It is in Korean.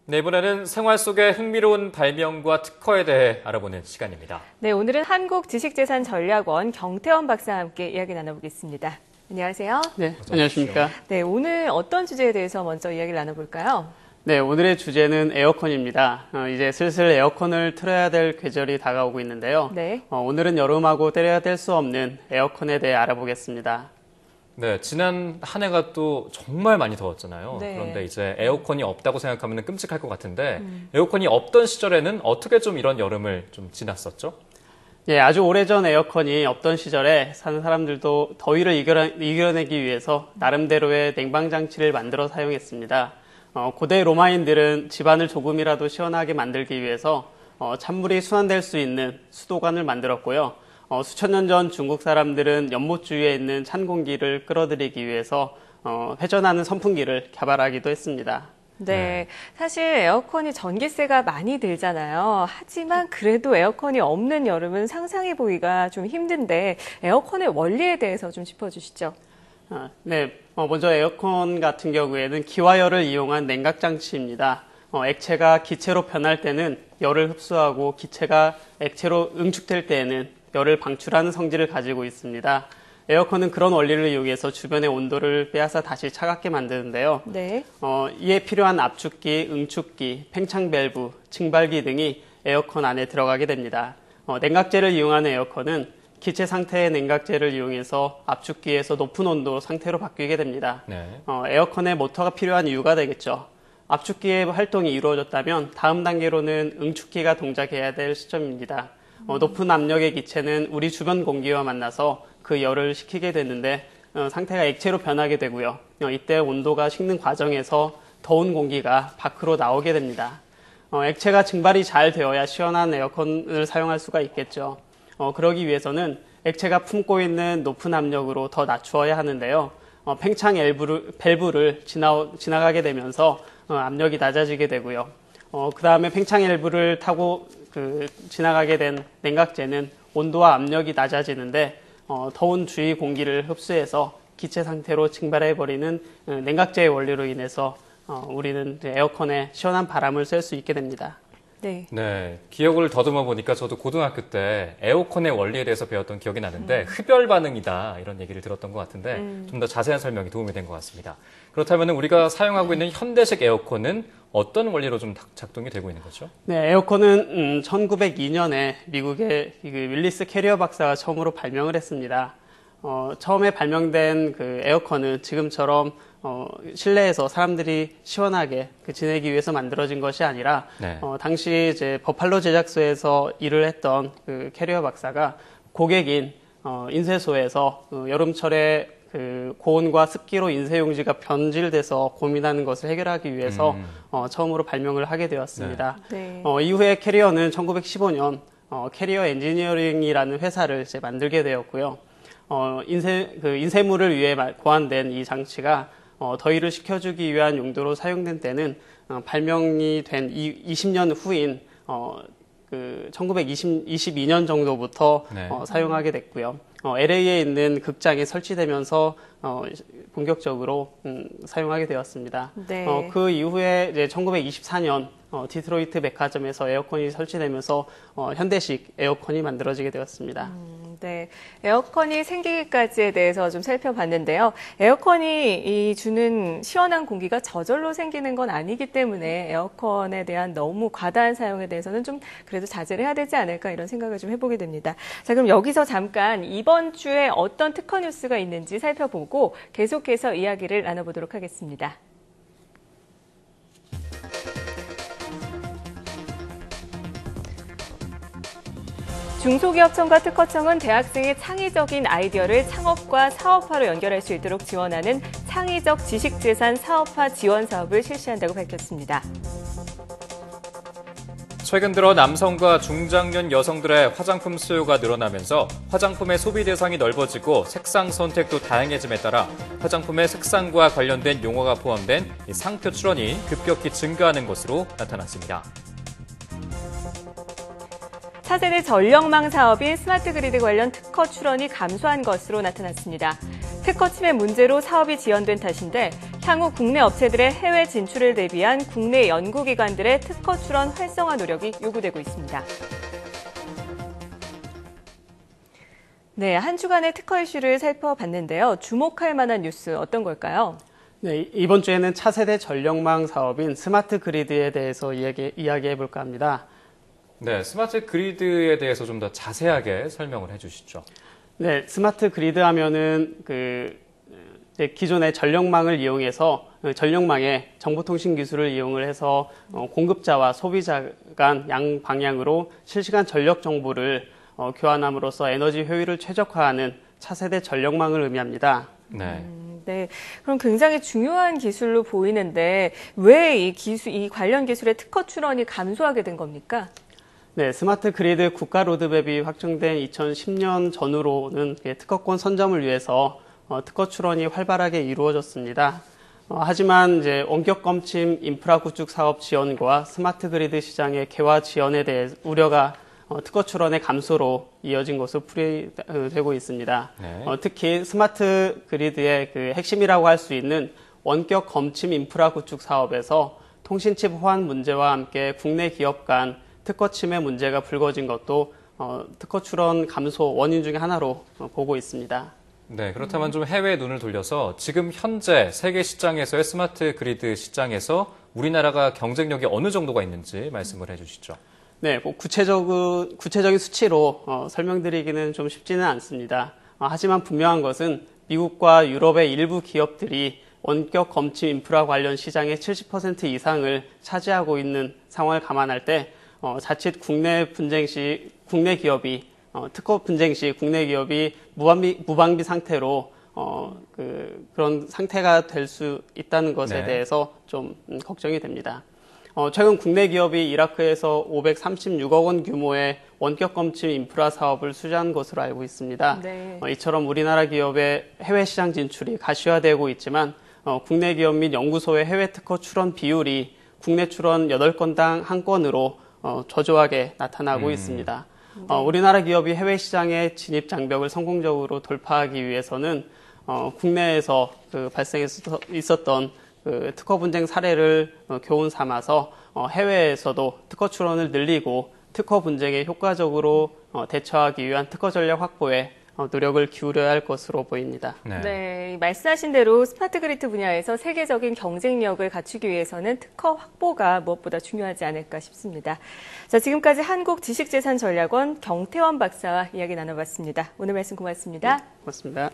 네, 이번에는 생활 속의 흥미로운 발명과 특허에 대해 알아보는 시간입니다. 네, 오늘은 한국지식재산전략원 경태원 박사와 함께 이야기 나눠보겠습니다. 안녕하세요. 네, 안녕하십니까. 네, 오늘 어떤 주제에 대해서 먼저 이야기를 나눠볼까요? 네, 오늘의 주제는 에어컨입니다. 이제 슬슬 에어컨을 틀어야 될 계절이 다가오고 있는데요. 네. 오늘은 여름하고 때려야 뗄 수 없는 에어컨에 대해 알아보겠습니다. 네, 지난 한 해가 또 정말 많이 더웠잖아요. 네. 그런데 이제 에어컨이 없다고 생각하면 끔찍할 것 같은데 에어컨이 없던 시절에는 어떻게 좀 이런 여름을 좀 지났었죠? 예, 아주 오래전 에어컨이 없던 시절에 사는 사람들도 더위를 이겨내기 위해서 나름대로의 냉방 장치를 만들어 사용했습니다. 고대 로마인들은 집안을 조금이라도 시원하게 만들기 위해서 찬물이 순환될 수 있는 수도관을 만들었고요. 수천 년 전 중국 사람들은 연못 주위에 있는 찬 공기를 끌어들이기 위해서 회전하는 선풍기를 개발하기도 했습니다. 네, 사실 에어컨이 전기세가 많이 들잖아요. 하지만 그래도 에어컨이 없는 여름은 상상해 보기가 좀 힘든데 에어컨의 원리에 대해서 좀 짚어주시죠. 네, 먼저 에어컨 같은 경우에는 기화열을 이용한 냉각 장치입니다. 액체가 기체로 변할 때는 열을 흡수하고 기체가 액체로 응축될 때에는 열을 방출하는 성질을 가지고 있습니다. 에어컨은 그런 원리를 이용해서 주변의 온도를 빼앗아 다시 차갑게 만드는데요. 네. 이에 필요한 압축기, 응축기, 팽창 밸브, 증발기 등이 에어컨 안에 들어가게 됩니다. 냉각제를 이용하는 에어컨은 기체 상태의 냉각제를 이용해서 압축기에서 높은 온도 상태로 바뀌게 됩니다. 네. 에어컨에 모터가 필요한 이유가 되겠죠. 압축기의 활동이 이루어졌다면 다음 단계로는 응축기가 동작해야 될 시점입니다. 높은 압력의 기체는 우리 주변 공기와 만나서 그 열을 식히게 되는데 상태가 액체로 변하게 되고요. 이때 온도가 식는 과정에서 더운 공기가 밖으로 나오게 됩니다. 액체가 증발이 잘 되어야 시원한 에어컨을 사용할 수가 있겠죠. 그러기 위해서는 액체가 품고 있는 높은 압력으로 더 낮추어야 하는데요. 팽창 밸브를 지나가게 되면서 압력이 낮아지게 되고요. 그 다음에 팽창 밸브를 타고 지나가게 된 냉각제는 온도와 압력이 낮아지는데 더운 주위 공기를 흡수해서 기체 상태로 증발해버리는 냉각제의 원리로 인해서 우리는 에어컨에 시원한 바람을 쐴 수 있게 됩니다. 네. 네, 기억을 더듬어 보니까 저도 고등학교 때 에어컨의 원리에 대해서 배웠던 기억이 나는데 흡열 반응이다 이런 얘기를 들었던 것 같은데 좀 더 자세한 설명이 도움이 된 것 같습니다. 그렇다면 우리가 사용하고 있는 현대식 에어컨은 어떤 원리로 좀 작동이 되고 있는 거죠? 네, 에어컨은 1902년에 미국의 윌리스 캐리어 박사가 처음으로 발명을 했습니다. 처음에 발명된 그 에어컨은 지금처럼 실내에서 사람들이 시원하게 지내기 위해서 만들어진 것이 아니라 네. 당시 이제 버팔로 제작소에서 일을 했던 그 캐리어 박사가 고객인 인쇄소에서 여름철에 그 고온과 습기로 인쇄용지가 변질돼서 고민하는 것을 해결하기 위해서 처음으로 발명을 하게 되었습니다. 네. 이후에 캐리어는 1915년 캐리어 엔지니어링이라는 회사를 이제 만들게 되었고요. 인쇄물을 위해 고안된 이 장치가 더위를 식혀주기 위한 용도로 사용된 때는 발명이 된 20년 후인 1922년 정도부터 네. 사용하게 됐고요. LA에 있는 극장에 설치되면서 본격적으로 사용하게 되었습니다. 네. 그 이후에 이제 1924년 디트로이트 백화점에서 에어컨이 설치되면서 현대식 에어컨이 만들어지게 되었습니다. 네, 에어컨이 생기기까지에 대해서 좀 살펴봤는데요. 에어컨이 주는 시원한 공기가 저절로 생기는 건 아니기 때문에 에어컨에 대한 너무 과다한 사용에 대해서는 좀 그래도 자제를 해야 되지 않을까 이런 생각을 좀 해보게 됩니다. 자, 그럼 여기서 잠깐 이번 주에 어떤 특허 뉴스가 있는지 살펴보고 계속해서 이야기를 나눠보도록 하겠습니다. 중소기업청과 특허청은 대학생의 창의적인 아이디어를 창업과 사업화로 연결할 수 있도록 지원하는 창의적 지식재산 사업화 지원 사업을 실시한다고 밝혔습니다. 최근 들어 남성과 중장년 여성들의 화장품 수요가 늘어나면서 화장품의 소비 대상이 넓어지고 색상 선택도 다양해짐에 따라 화장품의 색상과 관련된 용어가 포함된 상표 출원이 급격히 증가하는 것으로 나타났습니다. 차세대 전력망 사업인 스마트 그리드 관련 특허 출원이 감소한 것으로 나타났습니다. 특허 침해 문제로 사업이 지연된 탓인데 향후 국내 업체들의 해외 진출을 대비한 국내 연구기관들의 특허 출원 활성화 노력이 요구되고 있습니다. 네, 한 주간의 특허 이슈를 살펴봤는데요. 주목할 만한 뉴스 어떤 걸까요? 네, 이번 주에는 차세대 전력망 사업인 스마트 그리드에 대해서 이야기해 볼까 합니다. 네, 스마트 그리드에 대해서 좀 더 자세하게 설명을 해주시죠. 네, 스마트 그리드 하면은 기존의 전력망을 이용해서 전력망에 정보통신 기술을 이용을 해서 공급자와 소비자 간 양방향으로 실시간 전력 정보를 교환함으로써 에너지 효율을 최적화하는 차세대 전력망을 의미합니다. 네. 네, 그럼 굉장히 중요한 기술로 보이는데 왜 이 관련 기술의 특허 출원이 감소하게 된 겁니까? 네, 스마트 그리드 국가 로드맵이 확정된 2010년 전후로는 특허권 선점을 위해서 특허 출원이 활발하게 이루어졌습니다. 하지만 이제 원격 검침 인프라 구축 사업 지원과 스마트 그리드 시장의 개화 지연에 대해 우려가 특허 출원의 감소로 이어진 것으로 풀이되고 있습니다. 네. 특히 스마트 그리드의 핵심이라고 할 수 있는 원격 검침 인프라 구축 사업에서 통신칩 호환 문제와 함께 국내 기업 간 특허 침해 문제가 불거진 것도 특허 출원 감소 원인 중에 하나로 보고 있습니다. 네, 그렇다면 좀 해외에 눈을 돌려서 지금 현재 세계 시장에서의 스마트 그리드 시장에서 우리나라가 경쟁력이 어느 정도가 있는지 말씀을 해주시죠. 네, 구체적인 수치로 설명드리기는 좀 쉽지는 않습니다. 하지만 분명한 것은 미국과 유럽의 일부 기업들이 원격 검침 인프라 관련 시장의 70% 이상을 차지하고 있는 상황을 감안할 때 자칫 국내 기업이 특허 분쟁 시 국내 기업이 무방비 상태로 그런 상태가 될 수 있다는 것에 네. 대해서 좀 걱정이 됩니다. 최근 국내 기업이 이라크에서 536억 원 규모의 원격 검침 인프라 사업을 수주한 것으로 알고 있습니다. 네. 이처럼 우리나라 기업의 해외 시장 진출이 가시화되고 있지만 국내 기업 및 연구소의 해외 특허 출원 비율이 국내 출원 8건당 1건으로 저조하게 나타나고 있습니다. 우리나라 기업이 해외 시장의 진입 장벽을 성공적으로 돌파하기 위해서는 국내에서 있었던 특허 분쟁 사례를 교훈 삼아서 해외에서도 특허 출원을 늘리고 특허 분쟁에 효과적으로 대처하기 위한 특허 전략 확보에 노력을 기울여야 할 것으로 보입니다. 네, 말씀하신 대로 스마트 그리드 분야에서 세계적인 경쟁력을 갖추기 위해서는 특허 확보가 무엇보다 중요하지 않을까 싶습니다. 자, 지금까지 한국지식재산전략원 경태원 박사와 이야기 나눠봤습니다. 오늘 말씀 고맙습니다. 고맙습니다.